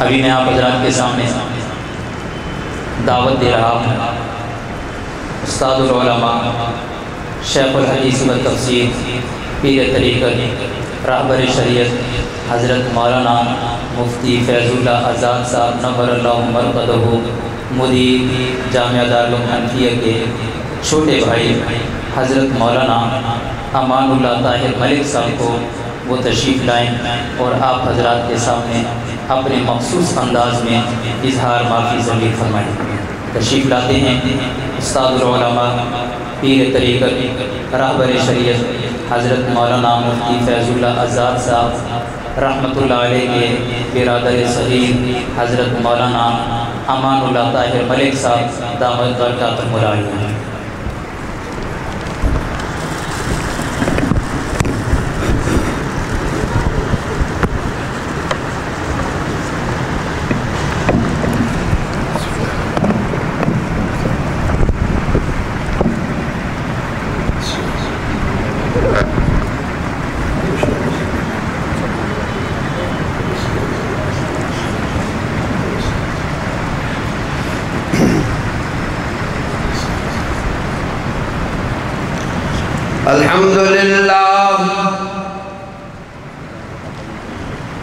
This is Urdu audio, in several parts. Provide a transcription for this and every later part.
ابھی میں آپ حضرات کے سامنے دعوت دے رہا ہوں استاد العلماء شیخ الحدیث و تفسیر پیر طریقت رہبر شریعت حضرت مولانا مفتی فیض اللہ آزاد صاحب نور اللہ مرقدہ مدیر جامعہ دارالعلوم حنفیہ کے چھوٹے بھائی حضرت مولانا امان اللہ طاہر ملک صاحب کو وہ تشریف لائیں اور آپ حضرات کے سامنے اپنے مخصوص انداز میں اظہار معافی ضمیر فرمائیں۔ تشریف لاتے ہیں استاد العلماء پیر طریقت رہبر شریعت حضرت مولانا مفتی فیض اللہ آزاد صاحب رحمۃ اللہ علیہ کے برادر صغیر حضرت مولانا امان اللہ طاہر ملک صاحب دامت برکاتہ العالیہ۔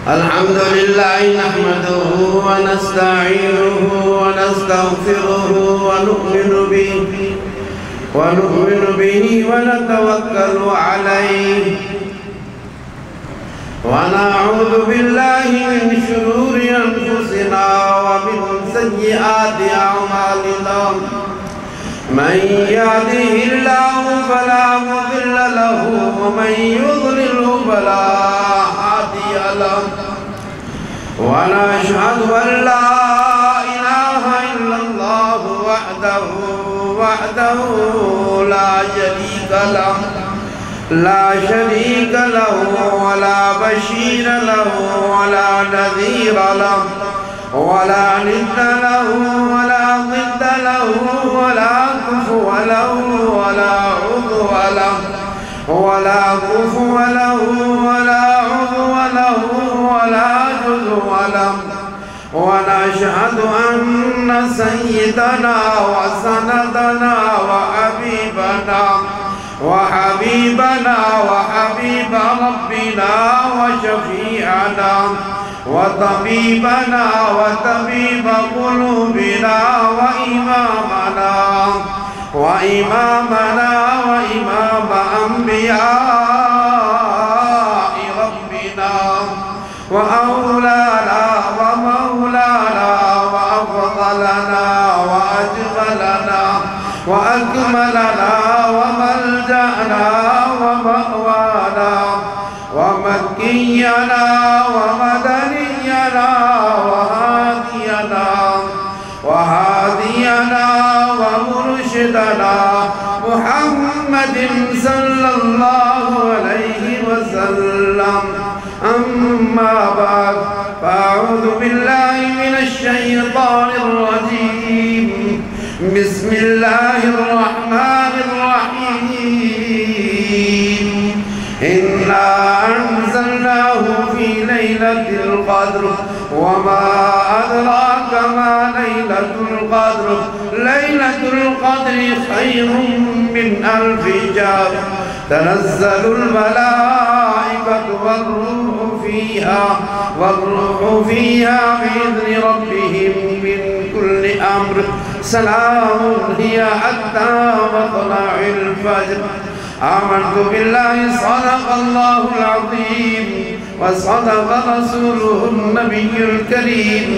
الحمد لله نحمده ونستعينه ونستغفره ونؤمن به ونتوكل عليه ونعوذ بالله من شرور أنفسنا ومن سيئات أعمالنا من يهده الله فلا مضل له ومن يضلله فلا هادي له ونشهد أن لا إله إلا الله وحده لا شريك له ولا بشير له ولا نذير له ولا ند له ولا ضد له ولا كفو له ولا عضو له ولا كفو له ولا عضو له ولا جزو له ونشهد أن سيدنا وسندنا وحبيبنا وحبيب ربنا وشفيعنا وطبيبنا وطبيب قلوبنا وإمام أنبياء ربنا وأولانا ومولانا وأفضلنا وأجملنا وأكملنا وملجأنا ومأوانا ومكينا ومدنينا وهادينا ومرشدنا محمد صلى الله عليه وسلم أما بعد فأعوذ بالله من الشيطان الرجيم بسم الله الرحمن الرحيم إنا أنزلناه في ليلة القدر وما أدراك ما ليلة القدر ليلة القدر خير من 1000 شهر تنزل الملائكة والروح فيها بإذن ربهم من كل أمر سلام هي حتى مطلع الفجر آمنت بالله صدق الله العظيم وصدق رسوله النبي الكريم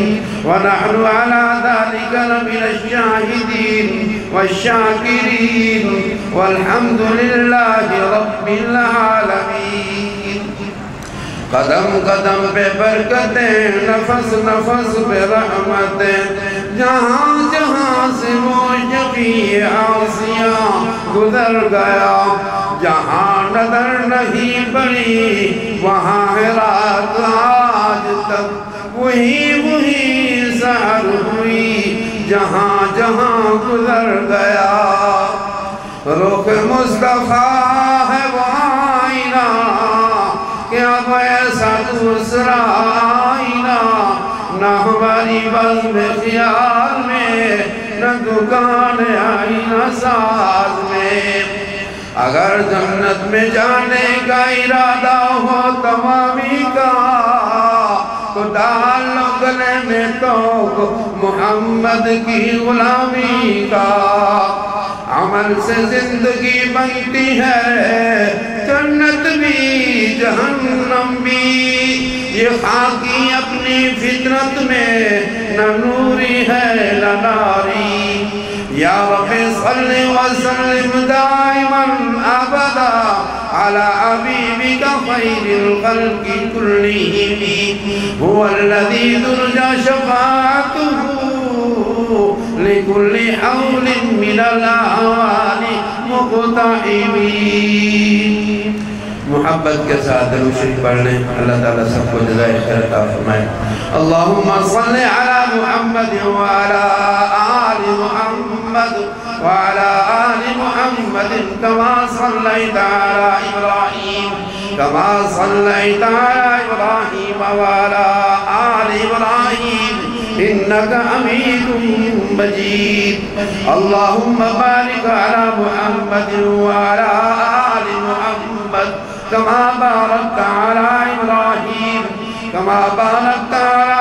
ونحن على ذلك لمن الشاهدين والشاكرين والحمد لله رب العالمين قدم قدم پہ برکتیں نفس نفس پہ رحمتیں جہاں جہاں سے وہ شفیع عاصیاں گزر گیا جہاں نظر نہیں پڑی وہاں ہے رات آج تک وہی سحر ہوئی جہاں جہاں گزر گیا رخ مصطفیٰ ہے وہ آئینہ کہ اب ایسا دوسرا آئینہ نہ ہماری بزم خیال میں، نہ دکان آئینہ ساز میں۔ اگر جنت میں جانے کا ارادہ ہو تمامی کا، تو ڈال لو گلے میں توق محمد کی غلامی کا۔ عمل سے زندگی بنتی ہے جنت بھی جہنم بھی، یہ خاکی اپنی فطرت میں نہ نوری ہے نہ ناری۔ یا رب صلی وسلم دائما ابدا على حبیبک خیر الخلق كلهم، هو الذي ترجى شفاعته لكل حول من الأهوال مقتحم۔ محبت کے ساتھ درود شریف پڑھ لیں، اللہ تعالیٰ سب کو جزائے خیر عطا فرمائے۔ اللہم صلی علی محمد وعلی آل محمد وعلی آل محمد کما صلیت علی ابراہیم وعلی آل ابراہیم انکا حمید مجید۔ اللہم بارک علی محمد وعلی آل محمد کما بارکت علی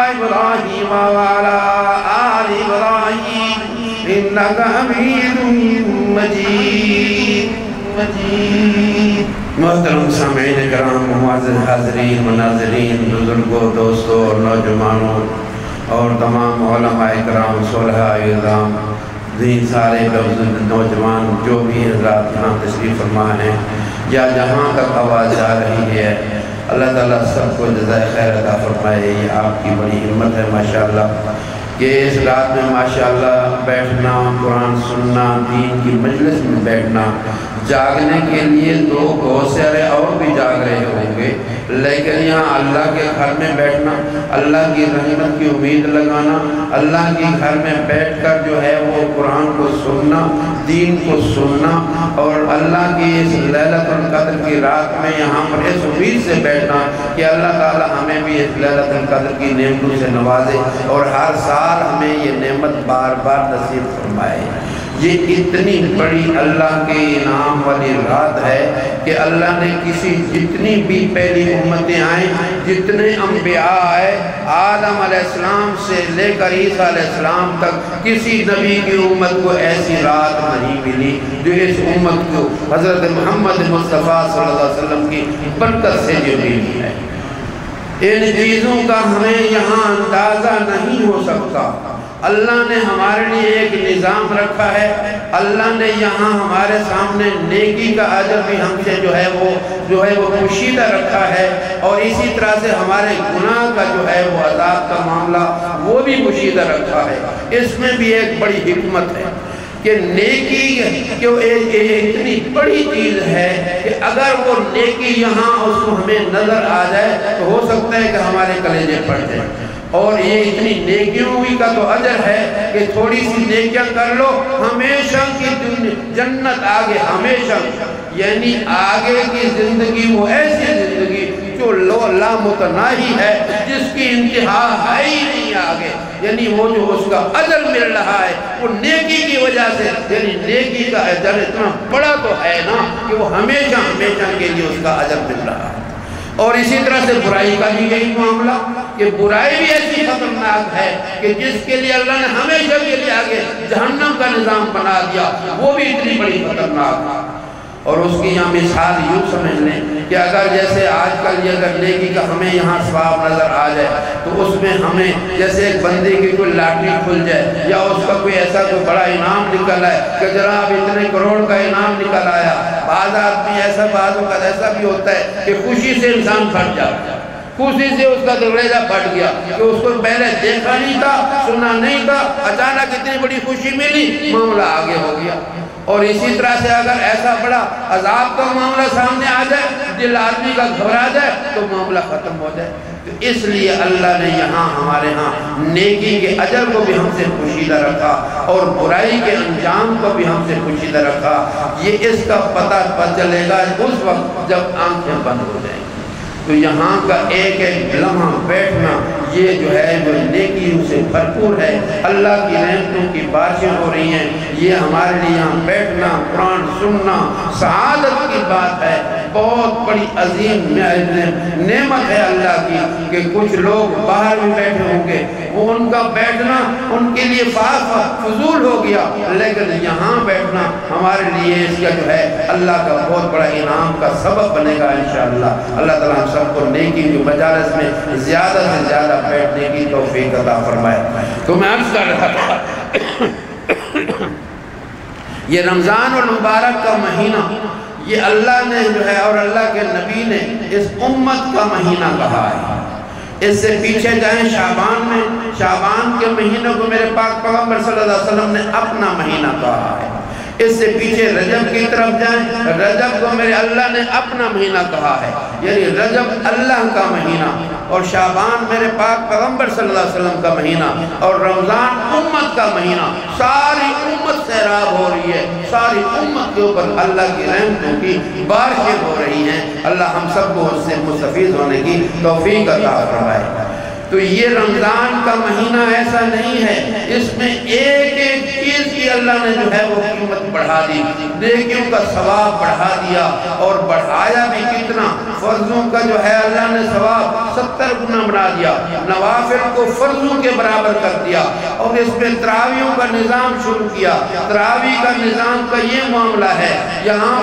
ابراہیم وعلی آل ابراہیم انکا حمید مجید۔ محترم سامعین کرام، معزز حاضرین و ناظرین، بزرگوں، دوستوں اور نوجوانوں اور تمام علماء کرام، صلحاء اعظام، دین سارے نوجوان جو بھی حضرات یہاں تشریف فرما ہیں یا جہاں تک آواز آ رہی ہے، اللہ تعالیٰ سب کو جزائے خیر عطا فرمائے۔ یہ آپ کی بڑی ہمت ہے ماشاءاللہ کہ اس رات میں ماشاءاللہ بیٹھنا، قرآن سننا، دین کی مجلس میں بیٹھنا، جاگنے کے لیے تو بہت سارے اور بھی جاگ رہے ہوں گے، لیکن یہاں اللہ کے گھر میں بیٹھنا، اللہ کی رحمت کی امید لگانا، اللہ کے گھر میں بیٹھ کر جو ہے وہ قرآن کو سننا، دین کو سننا، اور اللہ کی اس لیلۃ القدر کی رات میں یہاں پر اس امید سے بیٹھنا کہ اللہ تعالی ہمیں بھی اس لیلۃ القدر کی نعمتوں سے نوازے اور ہر سال ہمیں یہ نعمت بار بار نصیب فرمائے۔ یہ اتنی بڑی اللہ کے انعام والی رات ہے کہ اللہ نے جتنی بھی پہلی امتیں آئیں، جتنے انبیاء آئے، آدم علیہ السلام سے لے کر عیسیٰ علیہ السلام تک، کسی نبی کی امت کو ایسی رات نہیں ملی جو اس امت کو حضرت محمد مصطفیٰ صلی اللہ علیہ وسلم کی برکت سے جو ملی ہے۔ ان چیزوں کا ہمیں یہاں اندازہ نہیں ہو سکتا۔ اللہ نے ہمارے لیے ایک نظام رکھا ہے، اللہ نے یہاں ہمارے سامنے نیکی کا اجر بھی ہم سے جو ہے وہ پوشیدہ رکھا ہے، اور اسی طرح سے ہمارے گناہ کا جو ہے وہ عذاب کا معاملہ وہ بھی پوشیدہ رکھا ہے۔ اس میں بھی ایک بڑی حکمت ہے کہ نیکی اتنی بڑی چیز ہے کہ اگر وہ نیکی یہاں اس کو ہمیں نظر آ جائے تو ہو سکتا ہے کہ ہمارے کلیجے پھٹ جائیں، اور یہ اتنی نیکیوں کا تو اجر ہے کہ تھوڑی سی نیکیاں کر لو، ہمیشہ کی جنت آگے، ہمیشہ یعنی آگے کی زندگی وہ ایسی زندگی جو لامتناہی ہے، جس کی انتہا ہے ہی نہیں آگے، یعنی وہ جو اس کا اجر مل رہا ہے وہ نیکی کی وجہ سے، یعنی نیکی کا اجر اتنا بڑا تو ہے نا کہ وہ ہمیشہ کے لیے اس کا اجر مل رہا ہے۔ اور اسی طرح سے برائی کا بھی یہی معاملہ کہ برائی بھی ایسی خطرناک ہے کہ جس کے لیے اللہ نے ہمیشہ کے لیے آگے جہنم کا نظام بنا دیا، وہ بھی اتنی بڑی خطرناک ہے۔ اور اس کی یہاں مثال یوں سمجھ لیں کہ اگر جیسے آج کل یہ اگر نیکی کا ہمیں یہاں ثواب نظر آ جائے تو اس میں ہمیں جیسے ایک بندے کی کوئی لاٹری کھل جائے یا اس کا کوئی ایسا کوئی بڑا انعام نکل آئے کہ جناب اتنے کروڑ کا انعام نکل آیا، بعض آدمی ایسا بعض وقت ایسا بھی ہوتا ہے کہ خوشی سے انسان پھٹ جاتا ہے، خوشی سے اس کا دروازہ پھٹ گیا کہ اس کو پہلے دیکھا نہیں تھا، سنا نہیں تھا، اچانک اتنی بڑی خوشی ملی، معاملہ آگے ہو گیا۔ اور اسی طرح سے اگر ایسا بڑا عذاب کا معاملہ سامنے آ جائے، دل آدمی کا گھبرا جائے تو معاملہ ختم ہو جائے۔ تو اس لیے اللہ نے یہاں ہمارے ہاں نیکی کے اجر کو بھی ہم سے پوشیدہ رکھا اور برائی کے انجام کو بھی ہم سے پوشیدہ رکھا۔ یہ اس کا پتہ چلے گا اس وقت جب آنکھیں بند ہو جائیں گی۔ تو یہاں کا ایک ایک لمحہ بیٹھنا یہ جو ہے وہ نیکیوں سے بھرپور ہے، اللہ کی رحمتوں کی بارشیں ہو رہی ہیں۔ یہ ہمارے لیے یہاں بیٹھنا، قرآن سننا سعادت کی بات ہے، بہت بڑی عظیم نعمت ہے اللہ کی کہ کچھ لوگ باہر میں بیٹھے ہوں گے، وہ ان کا بیٹھنا ان کے لیے فضول ہو گیا، لیکن یہاں بیٹھنا ہمارے لیے اس کا جو ہے اللہ کا بہت بڑا انعام کا سبب بنے گا انشاءاللہ۔ اللہ تعالیٰ ہم سب کو نیکی کی مجالس میں زیادہ سے زیادہ بیٹھنے کی توفیق عطا فرمائے۔ تو میں عرض کر رہا تھا یہ رمضان المبارک کا مہینہ، یہ اللہ نے جو ہے اور اللہ کے نبی نے اس امت کا مہینہ کہا ہے۔ اس سے پیچھے جائیں شعبان میں، شعبان کے مہینوں کو میرے پاک پیغمبر صلی اللہ علیہ وسلم نے اپنا مہینہ کہا ہے۔ اس سے پیچھے رجب کی طرف جائیں، رجب کو میرے اللہ نے اپنا مہینہ کہا ہے، یعنی رجب اللہ کا مہینہ، اور شعبان میرے پاک پیغمبر صلی اللہ علیہ وسلم کا مہینہ، اور رمضان امت کا مہینہ۔ ساری امت سیراب ہو رہی ہے، ساری امت کے اوپر اللہ کی رحمتوں کی بارشیں ہو رہی ہیں۔ اللہ ہم سب کو اس سے مستفید ہونے کی توفیق عطا فرمائے۔ تو یہ رمضان کا مہینہ ایسا نہیں ہے، اس میں ایک ایک چیز کی اللہ نے جو ہے وہ قیمت بڑھا دی، نیکیوں کا ثواب بڑھا دیا، اور بڑھایا بھی کتنا، فرضوں کا جو ہے اللہ نے ثواب 70 گنا بنا دیا، نوافل کو فرضوں کے برابر کر دیا، اور اس میں تراویحوں کا نظام شروع کیا۔ تراویح کا نظام کا یہ معاملہ ہے، یہاں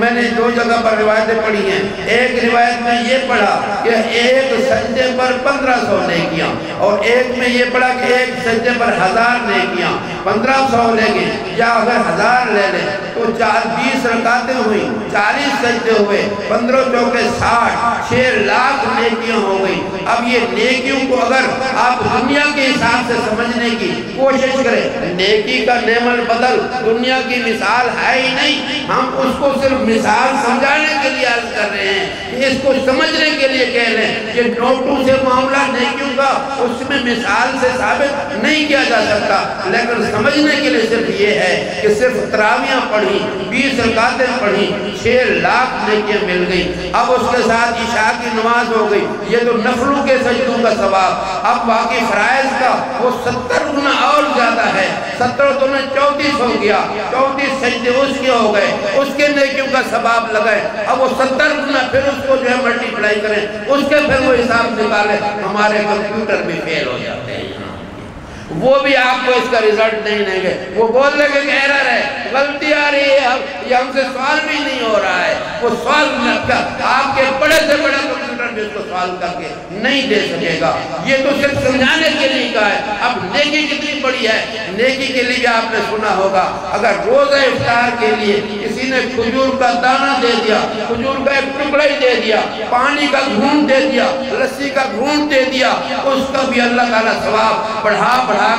میں نے 2 جگہ پر روایتیں پڑھی ہیں۔ ایک روایت میں یہ پڑھا کہ ایک سجدے پر 1500 نیکیاں، اور ایک میں یہ پڑھا کہ ایک سجدے پر 1000 نیکیاں، 1500 لے گئے، یا اگر 1000 لے لیں تو 20 رکعتیں ہوئی، 40 سجدے ہوئے، 15 چوکے 60، 6 لاکھ نیکیاں ہو گئی۔ اب یہ نیکیوں کو اگر آپ دنیا کے حساب سے سمجھنے کی کوشش کریں، نیکی کا نعم البدل دنیا کی مثال ہے ہی نہیں، ہم اس کو صرف مثال سمجھانے کے لیے عرض کر رہے ہیں کہ اس کو سمجھنے کے لیے کہہ لیں کہ نوٹوں سے معاملہ نیکیوں کا اس میں مثال سے ثابت نہیں کیا جا سکتا، لیکن سمجھنے کے لیے صرف یہ ہے کہ صرف تراویحاں پڑھی، 20 رکعتیں پڑھی، 6 لاکھ نیکیاں مل گئی۔ اب اس کے ساتھ عشاء کی نماز ہو گئی، یہ تو نفلوں کے سجدوں کا ثواب۔ اب باقی فرائض کا وہ 70 گنا اور زیادہ ہے، 70 تو 34 ہو گیا، 34 سجدے اس کے ہو گئے، اس کے نیکیوں کا ثواب لگائے۔ اب وہ 70 گنا پھر اس کو جو ہے ملٹی پلائی کریں، اس کے پھر وہ حساب نکالیں۔ ہمارے کمپیوٹر بھی فیل ہو جاتے ہیں، وہ بھی آپ کو اس کا رزلٹ نہیں دیں گے، وہ بول لیں گے کہ ایرر ہے، غلطی آ رہی ہے، یہ ہم سے سوال بھی نہیں ہو رہا ہے۔ وہ سوال آپ کے بڑے سے بڑا کمپیوٹر بھی اس کو سوال کر کے نہیں دے سکے گا۔ یہ تو صرف سمجھانے کے لیے کہا ہے۔ اب نیکی کتنی بڑی ہے، نیکی کے لیے آپ نے سنا ہوگا، اگر روزہ افطار کے لیے کسی نے کھجور کا دانہ دے دیا، کھجور کا ایک ٹکڑا ہی دے دیا، پانی کا گھونٹ دے دیا، لسی کا گھونٹ دے دیا، اس کا بھی اللہ تعالیٰ ثواب بڑھا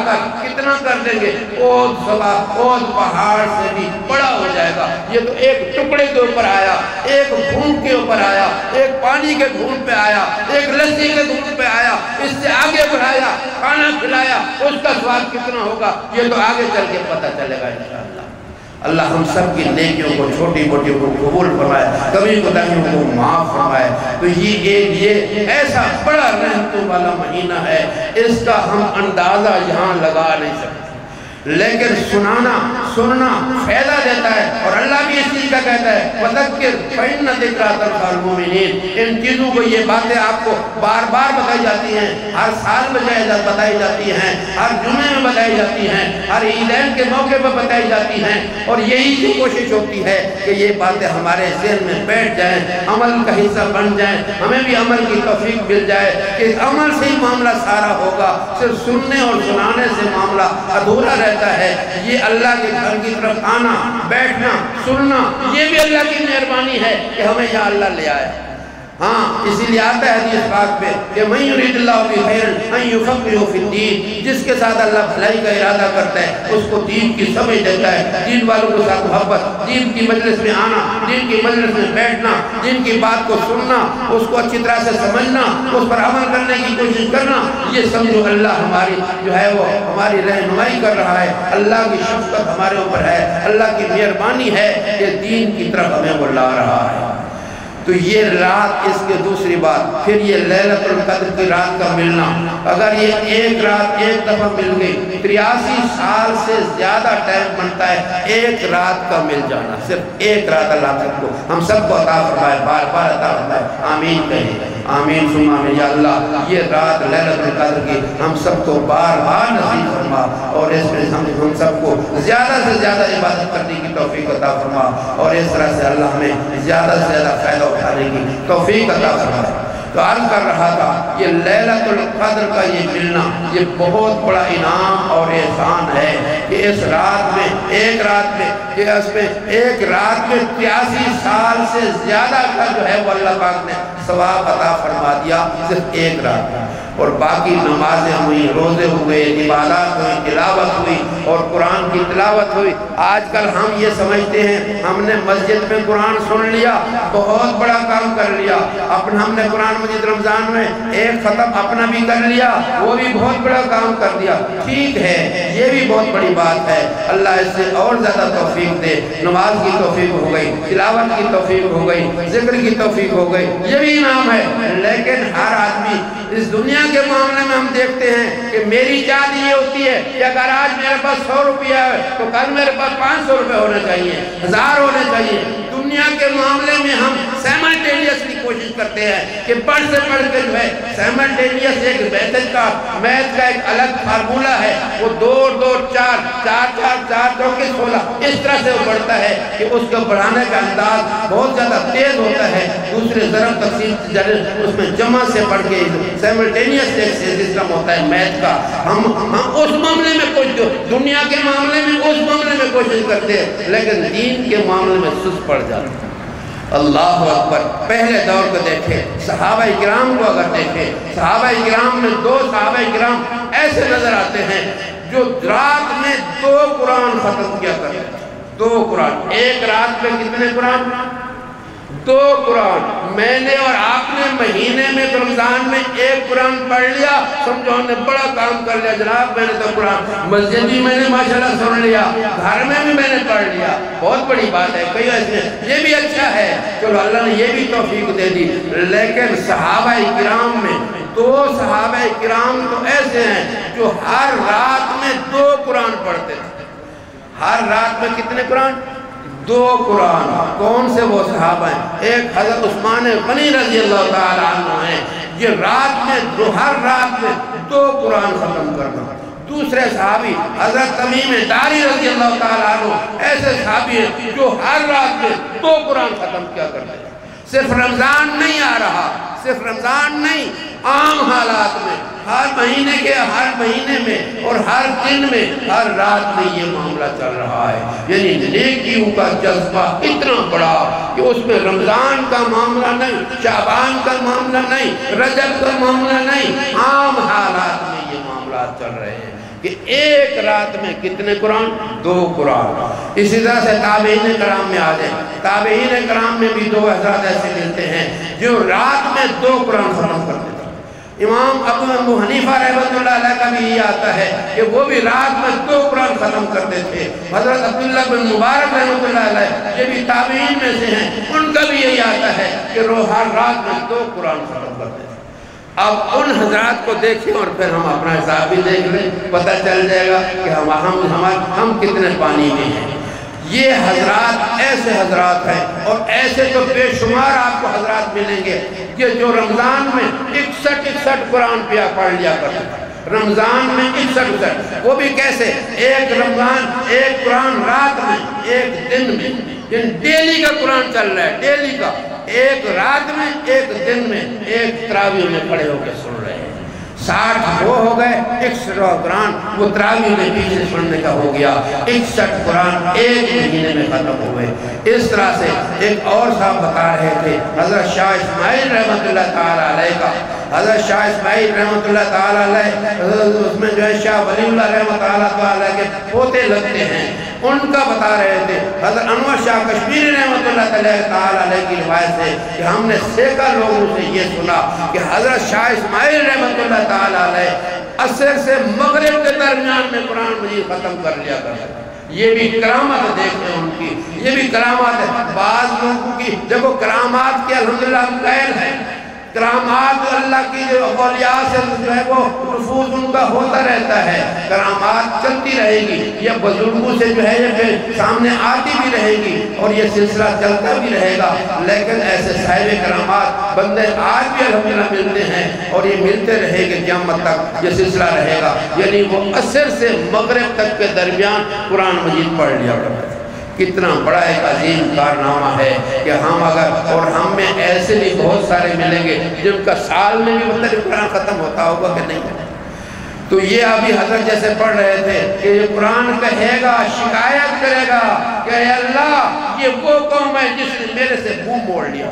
کر کتنا کر دیں گے، اوہ ثواب اوہ پہاڑ سے بھی بڑا ہو جائے گا۔ یہ تو ایک ٹکڑے کے اوپر آیا، ایک گھونٹ کے اوپر آیا، ایک پانی کے گھونٹ پہ آیا، ایک لسی کے گھونٹ پہ آیا، اس سے آگے بڑھایا، کھانا کھلایا، اس کا ثواب کتنا ہوگا یہ تو آگے چل کے پتہ چلے گا انشاءاللہ۔ اللہ ہم سب کی نیکیوں کو چھوٹی موٹی کو قبول فرمائے، کبھی کوتاہیوں کو معاف فرمائے۔ تو یہ ایسا بڑا رحمتوں والا مہینہ ہے، اس کا ہم اندازہ یہاں لگا نہیں سکتے، لیکن سننا فائدہ دیتا ہے، اور اللہ بھی اس چیز کا کہتا ہے وَذَكِّرْ فَإِنَّ ذِكْرَىٰ تَنفَعُ الْمُؤْمِنِينَ۔ ان چیزوں کو یہ باتیں آپ کو بار بار بتائی جاتی ہیں، ہر سال بتائی جاتی ہیں، ہر جمعے میں بتائی جاتی ہیں، ہر عیدین کے موقع پر بتائی جاتی ہیں، اور یہی جو کوشش ہوتی ہے کہ یہ باتیں ہمارے ذہن میں بیٹھ جائیں، عمل کا حصہ بن جائیں، ہمیں بھی عمل کی توفیق مل جائے کہ اس عمل سے ہی معاملہ سارا ہوگا، صرف سننے اور سنانے سے معاملہ ادھورا رہتا ہے۔ یہ اللہ کے گھر کی طرف آنا، بیٹھنا، سننا، یہ بھی اللہ کی مہربانی ہے کہ ہمیں یہاں اللہ لے آئے۔ ہاں اسی لیے آتا ہے حدیث پاک پہ کہ من یرید اللہ بہ خیرا ان یفقہہ فی الدین، جس کے ساتھ اللہ بھلائی کا ارادہ کرتا ہے اس کو دین کی سمجھ دیتا ہے، دین والوں کے ساتھ محبت، دین کی مجلس میں آنا، دین کی مجلس میں بیٹھنا، دین کی بات کو سننا، اس کو اچھی طرح سے سمجھنا، اس پر عمل کرنے کی کوشش کرنا، یہ سمجھو اللہ ہماری جو ہے وہ ہماری رہنمائی کر رہا ہے، اللہ کی شفقت ہمارے اوپر ہے، اللہ کی مہربانی ہے کہ دین کی طرف ہمیں وہ لا رہا ہے۔ تو یہ رات اس کے دوسری بات، پھر یہ لیلۃ القدر کی رات کا ملنا، اگر یہ ایک رات ایک دفعہ مل گئی 83 سال سے زیادہ ٹائم بنتا ہے ایک رات کا مل جانا، صرف ایک رات اللہ سب کو ہم سب کو عطا فرمائے، بار بار عطا فرمائے، آمین کہیں، آمین ثم آمین۔ یا اللہ یہ رات لیلۃ القدر کی ہم سب کو بار بار نصیب فرما اور اس میں ہم سب کو زیادہ سے زیادہ عبادت کرنے کی توفیق عطا فرما اور اس طرح سے اللہ ہمیں زیادہ سے زیادہ فائدہ اٹھانے کی توفیق عطا فرما۔ تو عرض کر رہا تھا یہ لیلۃ القدر کا یہ ملنا یہ بہت بڑا انعام اور احسان ہے کہ اس رات میں ایک رات میں کہ اس میں ایک رات میں 83 سال سے زیادہ کا جو ہے وہ اللہ پاک نے ثواب عطا فرما دیا صرف ایک رات میں، اور باقی نمازیں ہوئی، روزے ہوئے، عبادات ہوئی، تلاوت ہوئی اور قرآن کی تلاوت ہوئی۔ آج کل ہم یہ سمجھتے ہیں ہم نے مسجد میں قرآن سن لیا بہت بڑا کام کر لیا، ہم نے قرآن مجید رمضان میں ایک ختم اپنا بھی کر لیا وہ بھی بہت بڑا کام کر دیا، ٹھیک ہے یہ بھی بہت بڑی بات ہے، اللہ اس سے اور زیادہ توفیق دے، نماز کی توفیق ہو گئی، تلاوت کی توفیق ہو گئی، ذکر کی توفیق ہو گئی، یہ بھی انعام ہے۔ لیکن ہر آدمی اس دنیا کے معاملے میں ہم دیکھتے ہیں کہ میری چاہت یہ ہوتی ہے کہ اگر آج میرے پاس 100 روپیہ ہے تو کل میرے پاس 500 روپے ہونے چاہیے، 1000 ہونے چاہیے۔ دنیا کے معاملے میں ہم سیملٹینیسلی کوشش کرتے ہیں کہ بڑھ سے بڑھ کے جو ہے سیملٹینیس ایک میتھ کا ایک الگ فارمولہ ہے، وہ 2 2 4 4 4 4 2 کے 16 اس طرح سے وہ بڑھتا ہے کہ اس کو بڑھانے کا انداز بہت زیادہ تیز ہوتا ہے، دوسرے ضرب تقسیم اس میں جمع سے بڑھ کے سیملٹینیس ایک سسٹم ہوتا ہے میتھ کا۔ ہم اس معاملے میں کچھ دنیا کے معاملے میں اس معاملے میں کوشش کرتے ہیں لیکن دین کے معاملے میں سست پڑ جاتے ہیں۔ اللہ اکبر، پہلے دور کو دیکھیں، صحابہ کرام کو اگر دیکھیں، صحابہ کرام میں 2 صحابہ کرام ایسے نظر آتے ہیں جو رات میں 2 قرآن ختم کیا کرتے ہیں، 2 قرآن، ایک رات میں کتنے قرآن؟ 2 قرآن۔ میں نے اور آپ نے مہینے میں رمضان میں 1 قرآن پڑھ لیا، سمجھو ہم نے بڑا کام کر لیا جناب، میں نے تو قرآن مسجد بھی میں نے ماشاءاللہ سن لیا، گھر میں بھی میں نے پڑھ لیا، بہت بڑی بات ہے، کئی ایسے یہ بھی اچھا ہے، چلو اللہ نے یہ بھی توفیق دے دی۔ لیکن صحابہ کرام میں 2 صحابہ کرام تو ایسے ہیں جو ہر رات میں 2 قرآن پڑھتے تھے، ہر رات میں کتنے قرآن؟ 2 قرآن۔ کون سے وہ صحابہ ہیں؟ ایک حضرت عثمان غنی رضی اللہ تعالیٰ عنہ ہیں، یہ رات میں ہر رات میں 2 قرآن ختم کرنا۔ دوسرے صحابی حضرت تمیم داری رضی اللہ تعالیٰ عنہ ایسے صحابی ہیں جو ہر رات میں 2 قرآن ختم کیا کرتے ہیں۔ صرف رمضان نہیں آ رہا، صرف رمضان نہیں، عام حالات میں ہر مہینے کے ہر مہینے میں اور ہر دن میں ہر رات میں یہ معاملہ چل رہا ہے، یعنی نیکیوں کا جذبہ اتنا بڑا کہ اس میں رمضان کا معاملہ نہیں، شعبان کا معاملہ نہیں، رجب کا معاملہ نہیں، عام حالات میں یہ معاملات چل رہے ہیں کہ ایک رات میں کتنے قرآن؟ 2 قرآن۔ اسی طرح سے تابعین کرام میں آ جائیں، تابعین کرام میں بھی 2 حضرات ایسے ملتے ہیں جو رات میں 2 قرآن ختم کرتے تھے۔ امام ابو حنیفہ رحمۃ اللہ علیہ کا بھی یہ آتا ہے کہ وہ بھی رات میں 2 قرآن ختم کرتے تھے۔ حضرت عبداللہ بن مبارک رحمۃ اللہ علیہ یہ بھی تابعین میں سے ہیں، ان کا بھی یہی آتا ہے کہ وہ ہر رات میں 2 قرآن ختم کرتے تھے۔ اب ان حضرات کو دیکھیں اور پھر ہم اپنا حساب بھی دیکھ لیں، پتہ چل جائے گا کہ ہم کتنے پانی میں ہیں۔ یہ حضرات ایسے حضرات ہیں اور ایسے تو بے شمار آپ کو حضرات ملیں گے کہ جو رمضان میں 61 قرآن پیا پڑھ لیا کرتے ہیں، رمضان میں 61، وہ بھی کیسے؟ ایک رمضان ایک قرآن رات میں، ایک دن میں، یعنی ڈیلی کا قرآن چل رہا ہے، ڈیلی کا، ایک رات میں ایک دن میں ایک تراویح میں کھڑے ہو کے سن رہے ہیں۔ 60 وہ ہو گئے، 61 قرآن وہ تراویح میں پیچھے سننے کا ہو گیا، 61 قرآن ایک مہینے میں ختم ہوئے۔ اس طرح سے ایک اور صاحب بتا رہے تھے حضرت شاہ اسماعیل رحمۃ اللہ تعالیٰ علیہ کا، حضرت شاہ اسماعیل رحمۃ اللہ تعالیٰ علیہ اس میں جو ہے شاہ ولی اللہ رحمۃ اللہ علیہ کے پوتے لگتے ہیں، ان کا بتا رہے تھے حضرت انور شاہ کشمیری رحمۃ اللہ تعالیٰ علیہ کی روایت سے کہ ہم نے سیکا لوگوں سے یہ سنا کہ حضرت شاہ اسماعیل رحمۃ اللہ تعالیٰ علیہ عصر سے مغرب کے درمیان میں قرآن مجید ختم کر لیا کرتے ہیں۔ یہ بھی کرامت دیکھیں ان کی، یہ بھی کرامات ہے بعض لوگوں کی۔ دیکھو کرامات کے الحمدللہ قائل ہیں، کرامات اللہ کی جو اولیاء سے جو ہے وہ نفوذ ان کا ہوتا رہتا ہے، کرامات چلتی رہے گی، یہ بزرگوں سے جو ہے یہ سامنے آتی بھی رہے گی اور یہ سلسلہ چلتا بھی رہے گا۔ لیکن ایسے صاحب کرامات بندے آج بھی الحمدللہ ملتے ہیں اور یہ ملتے رہے گے قیامت تک، یہ سلسلہ رہے گا۔ یعنی وہ عصر سے مغرب تک کے درمیان قرآن مجید پڑھ لیا کرتے ہیں۔ کتنا بڑا ایک عظیم کارنامہ ہے کہ ہم اگر، اور ہم میں ایسے بھی بہت سارے ملیں گے جن کا سال میں بھی مطلب قرآن ختم ہوتا ہوگا کہ نہیں۔ تو یہ ابھی حضرت جیسے پڑھ رہے تھے کہ یہ قرآن کہے گا، شکایت کرے گا کہ اے اللہ یہ وہ قوم ہے جس نے میرے سے منہ موڑ لیا۔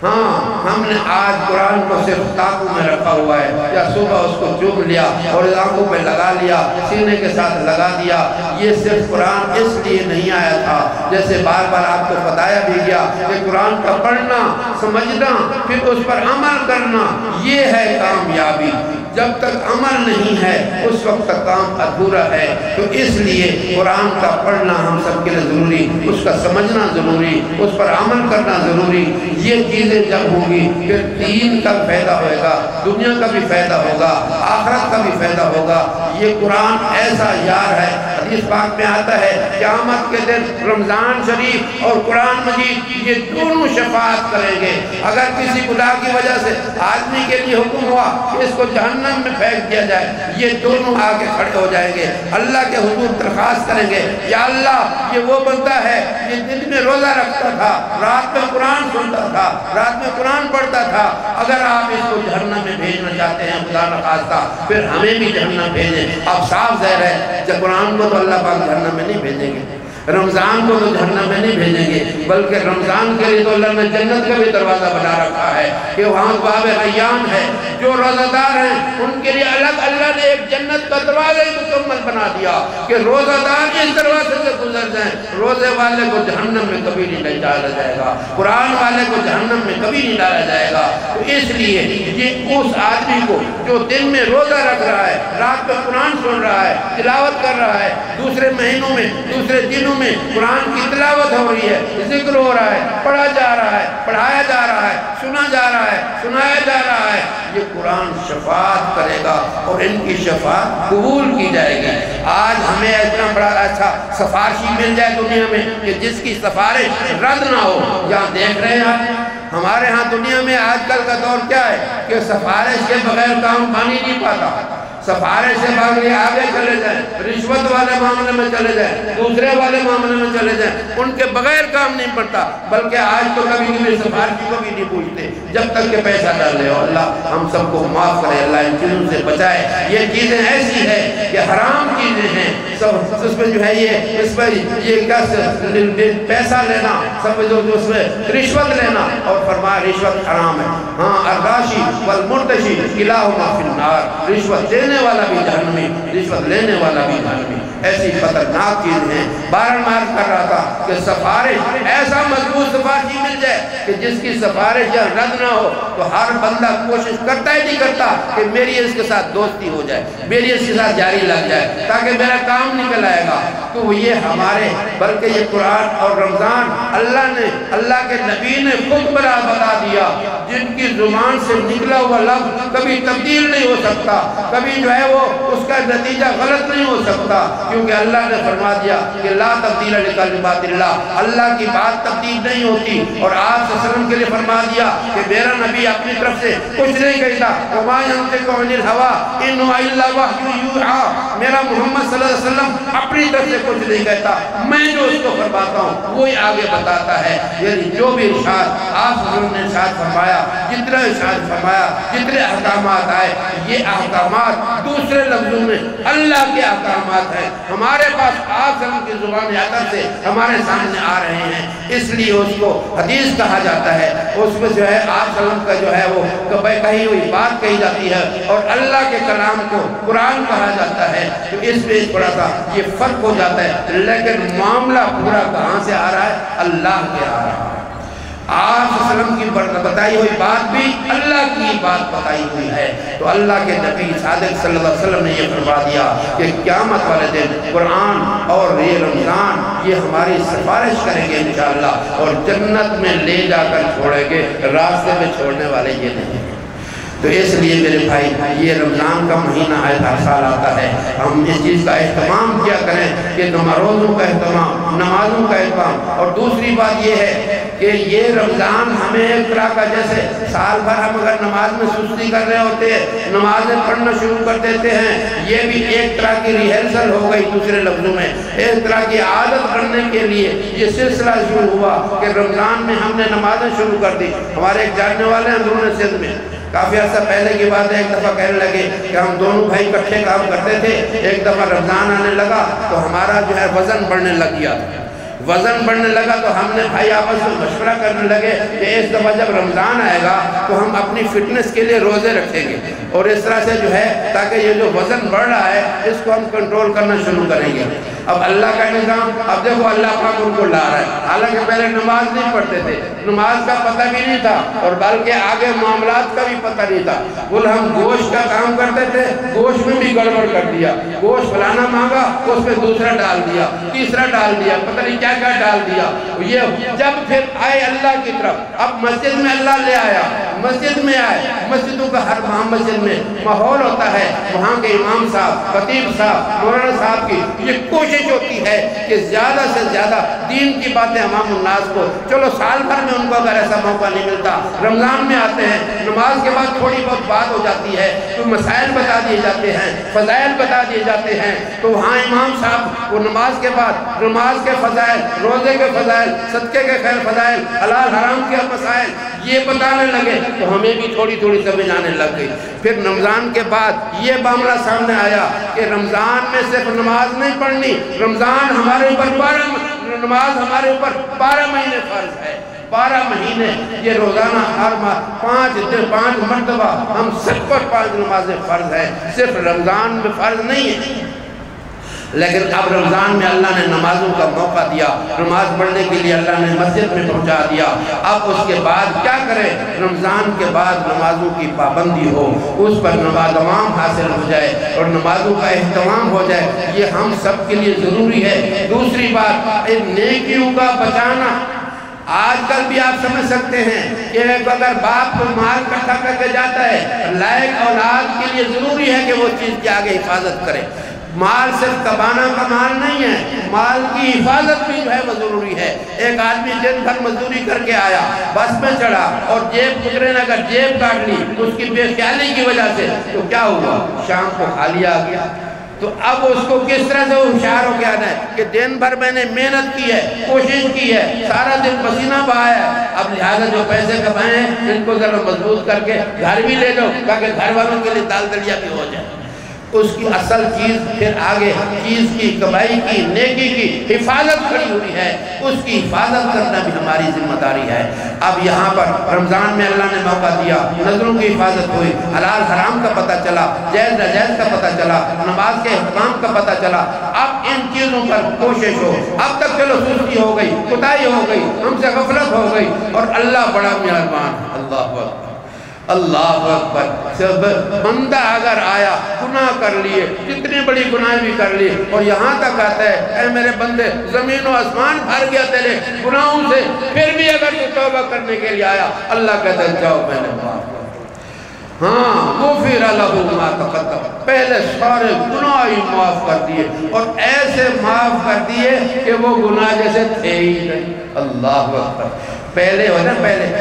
ہاں ہم نے آج قرآن کو صرف تاکوں میں رکھا ہوا ہے، یا صبح اس کو چوم لیا اور آنکھوں پہ لگا لیا، سینے کے ساتھ لگا دیا۔ یہ صرف قرآن اس لیے نہیں آیا تھا، جیسے بار بار آپ کو بتایا بھی گیا کہ قرآن کا پڑھنا، سمجھنا، پھر اس پر عمل کرنا، یہ ہے کامیابی۔ جب تک عمل نہیں ہے اس وقت تک کام ادھورا ہے۔ تو اس لیے قرآن کا پڑھنا ہم سب کے لیے ضروری، اس کا سمجھنا ضروری، اس پر عمل کرنا ضروری۔ یہ چیزیں جب ہوں گی پھر دین کا فائدہ ہوئے گا، دنیا کا بھی فائدہ ہوگا، آخرت کا بھی فائدہ ہوگا۔ یہ قرآن ایسا یار ہے، حدیث پاک میں آتا ہے قیامت کے دن رمضان شریف اور قرآن مجید یہ دونوں شفاعت کریں گے۔ اگر کسی گناہ کی وجہ سے آدمی کے لیے حکم ہوا کہ اس کو جہنم میں پھینک دیا جائے، یہ دونوں آگے کھڑے ہو جائیں گے، اللہ کے حضور درخواست کریں گے، یا اللہ یہ وہ بندہ ہے یہ دن میں روزہ رکھتا تھا، رات میں قرآن سنتا تھا، رات میں قرآن پڑھتا تھا، اگر آپ اس کو جہنم میں بھیجنا چاہتے ہیں خدا نخواستہ پھر ہمیں بھی جہنم بھیجیں۔ اب صاف ظاہر ہے جب قرآن کو تو اللہ پاک جہنم میں نہیں بھیجیں گے، رمضان کو تو جہنم میں نہیں بھیجیں گے، بلکہ رمضان کے لیے تو اللہ نے جنت کا بھی دروازہ بنا رکھا ہے کہ وہاں باب ریان ہے۔ جو روزہ دار ہیں ان کے لیے الگ اللہ نے ایک جنت کا دروازہ ہی مکمل بنا دیا کہ روزہ دار اس دروازے سے گزر جائیں۔ روزے والے کو جہنم میں کبھی نہیں ڈالا جائے گا، قرآن والے کو جہنم میں کبھی نہیں ڈالا جائے گا۔ تو اس لیے یہ اس آدمی کو جو دن میں روزہ رکھ رہا ہے، رات میں قرآن سن رہا ہے، تلاوت کر رہا ہے، دوسرے مہینوں میں دوسرے دنوں میں قرآن کی تلاوت ہو رہی ہے، ذکر ہو رہا ہے، پڑھا جا رہا ہے، پڑھایا جا رہا ہے، سنا جا رہا ہے، سنایا جا رہا ہے، یہ قرآن شفاعت کرے گا اور ان کی شفاعت قبول کی جائے گی۔ آج ہمیں اتنا بڑا اچھا سفارشی مل جائے دنیا میں کہ جس کی سفارش رد نہ ہو۔ یہاں دیکھ رہے ہیں ہمارے ہاں دنیا میں آج کل کا دور کیا ہے کہ سفارش کے بغیر کام پانی نہیں پاتا۔ سفارش سے بھاگ لے آگے چلے جائیں، رشوت والے معاملے میں چلے جائیں، دوسرے والے معاملے میں چلے جائیں، ان کے بغیر کام نہیں پڑتا۔ بلکہ آج تو کبھی کبھی سفارشی کو بھی نہیں پوچھتے جب تک کہ پیسہ ڈالے ہو۔ اللہ ہم سب کو معاف کرے، اللہ ان چیزوں سے بچائے۔ یہ چیزیں ایسی ہیں کہ حرام چیزیں ہیں، سب اس میں جو ہے یہ اس میں یہ پیسہ لینا، سب اس میں رشوت لینا، اور فرمایا رشوت حرام ہے۔ ہاں الراشی والمرتشی کلاہما فی النار، رشوت دینے والا بھی جہنمی، رشوت لینے والا بھی جہنمی۔ ایسی خطرناک چیز ہیں۔ بارہمار کر رہا تھا کہ سفارش ایسا مضبوط سفارشی مل جائے کہ جس کی سفارش یا رد نہ ہو تو ہر بندہ کوشش کرتا ہی نہیں کرتا کہ میری اس کے ساتھ دوستی ہو جائے، میری اس کے ساتھ جاری لگ جائے تاکہ میرا کام نکل آئے گا۔ تو یہ ہمارے بلکہ یہ قرآن اور رمضان اللہ کے نبی نے خود بتا دیا، جن کی زبان سے نکلا ہوا لفظ کبھی تبدیل نہیں ہو سکتا، کبھی جو ہے وہ اس کا نتیجہ غلط نہیں ہو سکتا، کیونکہ اللہ نے فرما دیا کہ لا تبدیل لکلمات اللہ، اللہ کی بات تبدیل نہیں ہوتی۔ اور آپ صلی اللہ علیہ وسلم کے لیے فرما دیا کہ میرا نبی اپنی طرف سے کچھ نہیں کہتا، وما ينطق عن الهوى ان هو الا وحی یوحى، میرا محمد صلی اللہ علیہ وسلم اپنی طرف سے کچھ نہیں کہتا، میں جو اس کو فرماتا ہوں وہی آگے بتاتا ہے۔ یعنی جو بھی ارشاد آپ صلی اللہ علیہ وسلم نے ارشاد فرمایا، جتنا ارشاد فرمایا، جتنے احکامات آئے، یہ احکامات دوسرے لفظوں میں اللہ کے احکامات ہیں، ہمارے پاس آپ صلی اللہ علیہ وسلم کی زبان عطر سے ہمارے سامنے آ رہے ہیں، اس لیے اس کو حدیث کہا جاتا ہے۔ اس میں جو ہے آپ صلی اللہ علیہ وسلم کا جو ہے وہ کہی ہوئی بات کہی جاتی ہے اور اللہ کے کلام کو قرآن کہا جاتا ہے۔ تو اس میں تھوڑا سا یہ فرق ہو جاتا ہے، لیکن معاملہ پورا کہاں سے آ رہا ہے؟ اللہ کے آ رہا ہے۔ آپ وسلم کی بتائی ہوئی بات بھی اللہ کی بات بتائی ہوئی ہے۔ تو اللہ کے نبی صادق صلی اللہ علیہ وسلم نے یہ فرما دیا کہ قیامت والے دن قرآن اور یہ رمضان یہ ہماری سفارش کریں گے انشاءاللہ، اور جنت میں لے جا کر چھوڑیں گے، راستے میں چھوڑنے والے یہ نہیں۔ تو اس لیے میرے بھائی یہ رمضان کا مہینہ ہر سال آتا ہے، ہم اس چیز کا اہتمام کیا کریں کہ روزوں کا اہتمام، نمازوں کا اہتمام۔ اور دوسری بات یہ ہے کہ یہ رمضان ہمیں ایک طرح کا، جیسے سال بھر ہم اگر نماز میں سستی کر رہے ہوتے ہیں، نمازیں پڑھنا شروع کر دیتے ہیں، یہ بھی ایک طرح کی ریہرسل ہو گئی، دوسرے لفظوں میں ایک طرح کی عادت بننے کے لیے یہ سلسلہ شروع ہوا کہ رمضان میں ہم نے نمازیں شروع کر دی۔ ہمارے ایک جاننے والے ہیں اندرون سندھ میں، کافی عرصہ پہلے کی بات ہے، ایک دفعہ کہنے لگے کہ ہم دونوں بھائی اکٹھے کام کرتے تھے، ایک دفعہ رمضان آنے لگا تو ہمارا جو ہے وزن بڑھنے لگ گیا، وزن بڑھنے لگا تو ہم نے بھائی آپس میں مشورہ کرنے لگے کہ اس دفعہ جب رمضان آئے گا تو ہم اپنی فٹنس کے لیے روزے رکھیں گے، اور اس طرح سے جو ہے تاکہ یہ جو وزن بڑھ رہا ہے اس کو ہم کنٹرول کرنا شروع کریں گے۔ اب اللہ کا نظام، اب دیکھو اللہ پاک ان کو لا رہا ہے، حالانکہ پہلے نماز نہیں پڑھتے تھے، نماز کا پتہ بھی نہیں تھا، اور بلکہ آگے معاملات کا بھی پتہ نہیں تھا، بول ہم گوشت کا کام کرتے تھے، گوشت میں بھی گڑبڑ کر دیا، گوشت فلانا مانگا اس میں دوسرا ڈال دیا، تیسرا ڈال دیا، پتہ نہیں کیا کیا ڈال دیا۔ یہ جب پھر آئے اللہ کی طرف، اب مسجد میں اللہ لے آیا، مسجد میں آئے، مسجدوں کا ہر مسجد میں ماحول ہوتا ہے، وہاں کے امام صاحب، خطیب صاحب، مولانا صاحب کی یہ کوشش ہوتی ہے کہ زیادہ سے زیادہ دین کی باتیں عوام الناس کو، چلو سال بھر میں ان کو اگر ایسا موقع نہیں ملتا، رمضان میں آتے ہیں، نماز کے بعد تھوڑی بہت بات ہو جاتی ہے تو مسائل بتا دیے جاتے ہیں، فضائل بتا دیے جاتے ہیں، تو وہاں امام صاحب وہ نماز کے بعد نماز کے فضائل، روزے کے فضائل، صدقے کے خیر فضائل، حلال حرام کے مسائل یہ بتانے لگے تو ہمیں بھی تھوڑی تھوڑی سمجھ آنے لگ گئی۔ پھر رمضان کے بعد یہ معاملہ سامنے آیا کہ رمضان میں صرف نماز نہیں پڑھنی، رمضان ہمارے اوپر نماز ہمارے اوپر 12 مہینے فرض ہے، 12 مہینے یہ روزانہ ہر ماہ 5 مرتبہ ہم سب پر 5 نمازیں فرض ہے، صرف رمضان میں فرض نہیں ہے۔ لیکن اب رمضان میں اللہ نے نمازوں کا موقع دیا، نماز پڑھنے کے لیے اللہ نے مسجد میں پہنچا دیا۔ اب اس کے بعد کیا کریں؟ رمضان کے بعد نمازوں کی پابندی ہو، اس پر دوام حاصل ہو جائے اور نمازوں کا اہتمام ہو جائے، یہ ہم سب کے لیے ضروری ہے۔ دوسری بات، نیکیوں کا بچانا۔ آج کل بھی آپ سمجھ سکتے ہیں کہ اگر باپ کو مال اکٹھا کر کے جاتا ہے، لائق اولاد کے لیے ضروری ہے کہ وہ چیز کے آگے حفاظت کرے۔ مال صرف کمانا کا مال نہیں ہے، مال کی حفاظت بھی جو ہے وہ ضروری ہے۔ ایک آدمی دن بھر مزدوری کر کے آیا، بس میں چڑھا اور جیب گزرے نہ اگر جیب کاٹ لی اس کی بے خیالی کی وجہ سے، تو کیا ہوا؟ شام کو خالی آ گیا۔ تو اب اس کو کس طرح سے ہوشیار ہو کے آنا ہے کہ دن بھر میں نے محنت کی ہے، کوشش کی ہے، سارا دن پسینہ بہایا ہے، اب لہٰذا جو پیسے کمائے ہیں ان کو ذرا مضبوط کر کے گھر بھی لے جاؤ تاکہ گھر والوں کے لیے دال دلیا بھی ہو جائے۔ اس کی اصل چیز پھر آگے چیز کی کمائی کی نیکی کی حفاظت کھڑی ہوئی ہے، اس کی حفاظت کرنا بھی ہماری ذمہ داری ہے۔ اب یہاں پر رمضان میں اللہ نے موقع دیا، نظروں کی حفاظت ہوئی، حلال حرام کا پتہ چلا، جائز ناجائز کا پتہ چلا، نماز کے اہتمام کا پتہ چلا۔ اب ان چیزوں پر کوشش ہو، اب تک چلو سستی ہو گئی، کوتاہی ہو گئی، ہم سے غفلت ہو گئی، اور اللہ بڑا مہربان۔ اللہ اکبر، اللہ اکبر۔ بندہ اگر آیا گناہ کر لیے، جتنی بڑی گناہ بھی کر لی، اور یہاں تک آتا ہے اے میرے بندے زمین و آسمان بھر گیا تیرے گناہوں سے، پھر بھی اگر تو توبہ کرنے کے لیے آیا، اللہ کہتا ہے جاؤ میں نے معاف کر دیا۔ ہاں غفر لہ ما تقدم، پہلے سارے گناہ ہی معاف کر دیے، اور ایسے معاف کر دیے کہ وہ گناہ جیسے تھے ہی نہیں۔ اللہ اکبر۔ پہلے ہو نا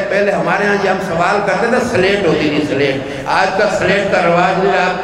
پہلے ہمارے ہاں جب ہم سوال کرتے تھے سلیٹ ہوتی تھی، سلیٹ۔ آج کا سلیٹ کا رواج نہیں ہے، آپ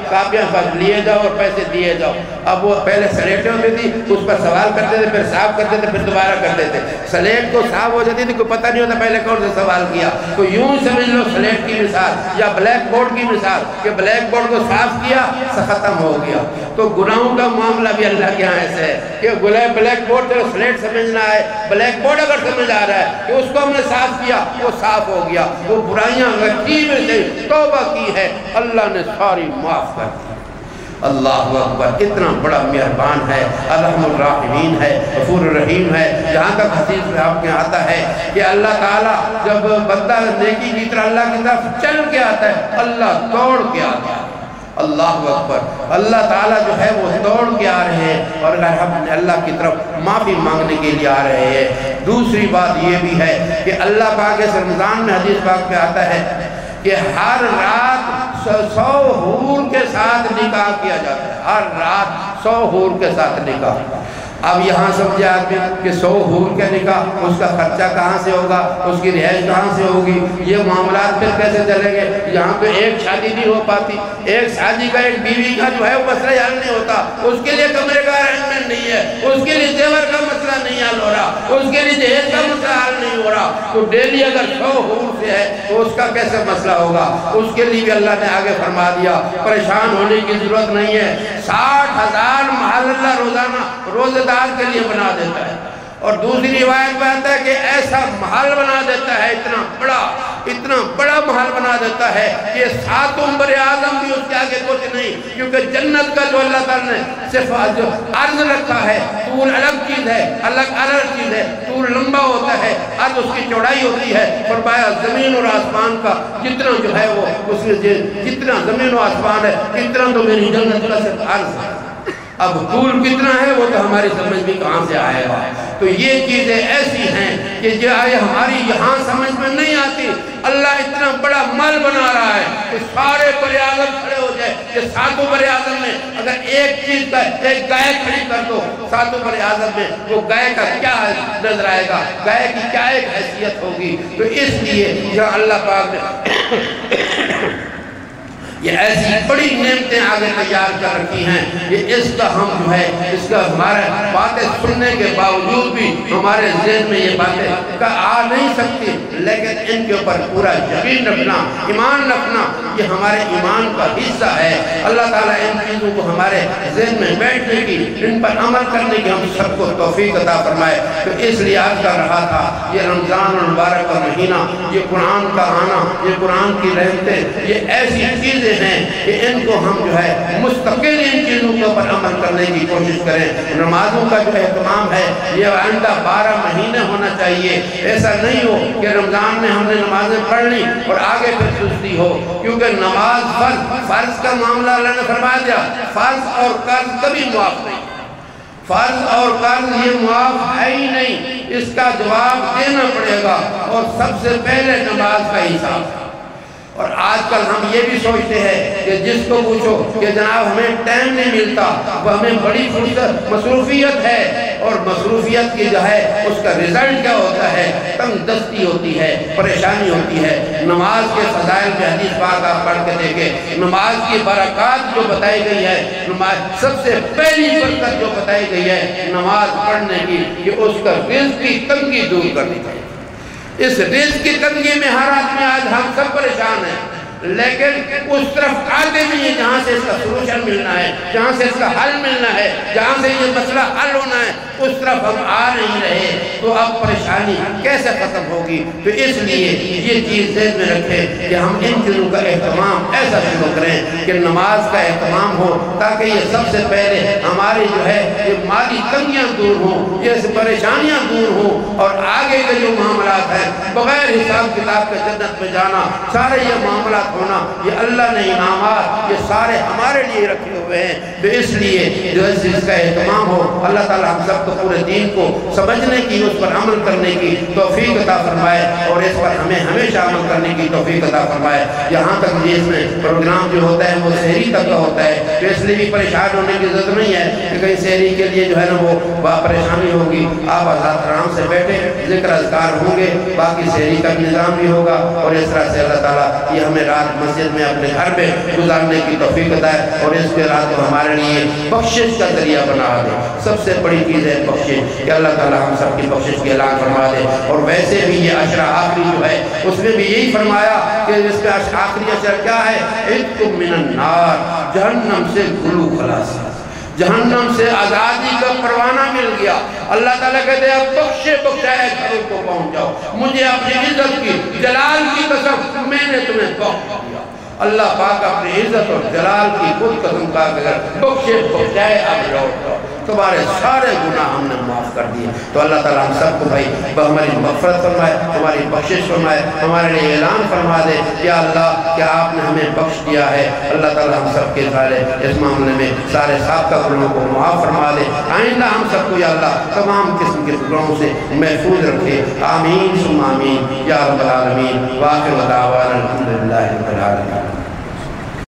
کاپیاں بس لیے جاؤ اور پیسے دیے جاؤ۔ اب وہ پہلے سلیٹیں ہوتی تھی، اس پر سوال کرتے تھے، پھر صاف کرتے تھے، پھر دوبارہ کرتے تھے۔ سلیٹ کو صاف ہو جاتی تھی، کوئی پتہ نہیں ہوتا پہلے کون سے سوال کیا۔ تو یوں سمجھ لو سلیٹ کی مثال یا بلیک بورڈ کی مثال کہ بلیک بورڈ کو صاف کیا، ختم ہو گیا۔ تو گناہوں کا معاملہ بھی اللہ کے ہاں ایسے ہے کہ بلیک بورڈ چلو سلیٹ سمجھنا ہے، بلیک بورڈ اگر سمجھ آ رہا ہے کہ اس کو ہم نے صاف کیا، وہ صاف ہو گیا۔ وہ برائیاں غلطی میں سے توبہ کی ہے، اللہ نے ساری معاف کر دی۔ اللہ اکبر، اتنا بڑا مہربان ہے، الرحم الراحمین ہے، غفور الرحیم ہے۔ جہاں تک حدیث میں آپ کے آتا ہے کہ اللہ تعالیٰ جب بندہ نیکی کی طرح اللہ کی طرف چل کے آتا ہے، اللہ دوڑ کے آتا ہے۔ اللہ اکبر، اللہ تعالیٰ جو ہے وہ دوڑ کے آ رہے ہیں اور ہم اللہ کی طرف معافی مانگنے کے لیے آ رہے ہیں۔ دوسری بات یہ بھی ہے کہ اللہ پاک اس رمضان میں حدیث پاک میں آتا ہے کہ ہر رات 100 حور کے ساتھ نکاح کیا جاتا ہے، ہر رات 100 حور کے ساتھ نکاح۔ اب یہاں سمجھے آدمی کہ 100 حور کے نکاح، اس کا خرچہ کہاں سے ہوگا، اس کی رہائش کہاں سے ہوگی، یہ معاملات پھر کیسے چلیں گے؟ یہاں تو ایک شادی نہیں ہو پاتی، ایک شادی کا ایک بیوی کا جو ہے وہ مسئلہ حل نہیں ہوتا، اس کے لیے کمرے کا ارینجمنٹ نہیں ہے، اس کے لیے زیور کا مسئلہ نہیں حل ہو رہا، اس کے لیے جہیز کا مسئلہ حل نہیں ہو رہا، تو ڈیلی اگر 100 حور سے ہے تو اس کا کیسے مسئلہ ہوگا؟ اس کے لیے بھی اللہ نے آگے فرما دیا پریشان ہونے کی ضرورت نہیں ہے، 60,000 محل اللہ روزانہ روزہ دار کے لیے بنا دیتا ہے۔ اور دوسری روایت میں آتا ہے کہ ایسا محل بنا دیتا ہے، اتنا بڑا محل بنا دیتا ہے کہ 7 عمر اعظم بھی اس کے آگے کچھ نہیں، کیونکہ جنت کا جو اللہ تعالیٰ نے صرف جو عرض رکھا ہے، طول الگ چیز ہے، الگ چیز ہے، طول لمبا ہوتا ہے، عرض اس کی چوڑائی ہوتی ہے۔ فرمایا زمین اور آسمان کا جتنا جو ہے وہ اس میں جتنا زمین و آسمان ہے اتنا تو میری جنت کا صرف عرض ہے، اب طول کتنا ہے وہ تو ہماری سمجھ بھی کہاں سے آئے گا؟ تو یہ چیزیں ایسی ہیں کہ جو ہماری یہاں سمجھ میں نہیں آتی۔ اللہ اتنا بڑا مال بنا رہا ہے کہ سارے بر اعظم کھڑے ہو جائے، کہ 7 بر اعظم میں اگر ایک چیز کا ایک گائے کھڑی کر دو 7 بر اعظم میں، وہ گائے کا کیا نظر آئے گا، گائے کی کیا ایک حیثیت ہوگی؟ تو اس لیے جہاں اللہ پاک نے یہ ایسی بڑی نعمتیں آگے تیار کر رکھی ہیں کہ اس کا ہم جو ہے اس کا ہمارے باتیں سننے کے باوجود بھی ہمارے ذہن میں یہ باتیں آ نہیں سکتی، لیکن ان کے اوپر پورا یقین رکھنا، ایمان رکھنا، یہ ہمارے ایمان کا حصہ ہے۔ اللہ تعالیٰ ان چیزوں کو ہمارے ذہن میں بیٹھنے کی، ان پر عمل کرنے کی ہم سب کو توفیق عطا فرمائے۔ تو اس لیے آج کر رہا تھا یہ رمضان المبارک کا مہینہ، یہ قرآن کا آنا، یہ قرآن کی رحمتیں، یہ ایسی چیزیں ہیں کہ ان کو ہم جو ہے مستقل ان چیزوں کے اوپر عمل کرنے کی کوشش کریں۔ نمازوں کا جو اہتمام ہے یہ آئندہ 12 مہینے ہونا چاہیے، ایسا نہیں ہو کہ رمضان میں ہم نے نمازیں پڑھ لی اور آگے پھر سستی ہو، کیونکہ نماز فرض کا معاملہ اللہ نے فرما دیا، فرض اور قرض کبھی معاف نہیں، فرض اور قرض یہ معاف ہے ہی نہیں، اس کا جواب دینا پڑے گا، اور سب سے پہلے نماز کا حساب۔ اور آج کل ہم یہ بھی سوچتے ہیں کہ جس کو پوچھو کہ جناب ہمیں ٹائم نہیں ملتا، وہ ہمیں بڑی فرصت مصروفیت ہے، اور مصروفیت کی جو ہے اس کا رزلٹ کیا ہوتا ہے؟ تنگ دستی ہوتی ہے، پریشانی ہوتی ہے۔ نماز کے فضائل میں حدیث پاک آپ پڑھ کے دیکھیں، نماز کی برکات جو بتائی گئی ہے، نماز سب سے پہلی برکت جو بتائی گئی ہے نماز پڑھنے کی، کہ اس کا رزق کی تنگی دور کرنی چاہیے۔ اس رزق کی تنگی میں ہر آدمی آج ہم سب پریشان ہیں، لیکن اس طرف آتے بھی ہیں جہاں سے اس کا سلوشن ملنا ہے، جہاں سے اس کا حل ملنا ہے، جہاں سے یہ مسئلہ حل ہونا ہے، اس طرف ہم آ نہیں رہے، تو اب پریشانی کیسے ختم ہوگی؟ تو اس لیے یہ چیز ذہن میں رکھیں کہ ہم ان چیزوں کا اہتمام ایسا شروع کریں کہ نماز کا اہتمام ہو، تاکہ یہ سب سے پہلے ہماری جو ہے یہ مالی تنگیاں دور ہوں، یہ پریشانیاں دور ہوں، اور آگے کے جو معاملات ہیں بغیر حساب کتاب کے جنت میں جانا، سارے یہ معاملات ہونا، یہ اللہ نے انعامات یہ سارے ہمارے لیے رکھے ہوئے ہیں۔ تو اس لیے جو اس کا اہتمام ہو، اللہ تعالیٰ ہم سب کو پورے دین کو سمجھنے کی، اس پر عمل کرنے کی توفیق عطا فرمائے، اور اس پر ہمیں ہمیشہ عمل کرنے کی توفیق عطا فرمائے۔ یہاں تک اس میں پروگرام جو ہوتا ہے وہ سحری تک کا ہوتا ہے، تو اس لیے بھی پریشان ہونے کی ضرورت نہیں ہے کہ کہیں سحری کے لیے جو ہے نا وہ پریشانی ہوگی۔ آپ آزاد آرام سے بیٹھے، ذکر اذکار ہوں گے، باقی سحری کا نظام بھی ہوگا، اور اس طرح سے اللہ تعالیٰ یہ ہمیں رات مسجد میں اپنے گھر پہ گزارنے کی توفیق عطا ہے، اور اس کے رات کو ہمارے لیے بخشش کا ذریعہ بنا دے۔ سب سے بڑی چیز ہے بخشش، کہ اللہ تعالیٰ ہم سب کی بخشش کی اعلان فرما دے۔ اور ویسے بھی یہ عشرہ آخری جو ہے اس میں بھی یہی فرمایا کہ اس کا آخری عشرہ کیا ہے؟ عتق من النار، جہنم سے گلو خلاص، جہنم سے آزادی کا پروانہ مل گیا۔ اللہ تعالیٰ کہتے ہیں اب بخشے بخشائے گھروں کو پہنچ جاؤ، مجھے اپنی عزت کی جلال کی قسم میں نے تمہیں بخش دیا۔ اللہ پاک اپنی عزت اور جلال کی خود قسم کا اگر بخشائے اب لوٹ تمہارے سارے گناہ ہم نے معاف کر دیے. تو اللہ تعالیٰ ہم سب کو بھائی ہماری مغفرت فرمائے, ہماری بخشش فرمائے, ہمارے لیے اعلان فرما دے یا اللہ کہ آپ نے ہمیں بخش دیا ہے. اللہ تعالیٰ ہم سب کے سارے اس معاملے میں سارے سابقہ گناہوں کو معاف فرما دے. آئندہ ہم سب کو یا اللہ تمام قسم کے گناہوں سے محفوظ رکھے. آمین ثم آمین یا رب العالمین. وآخر دعوانا الحمدللہ رب العالمین.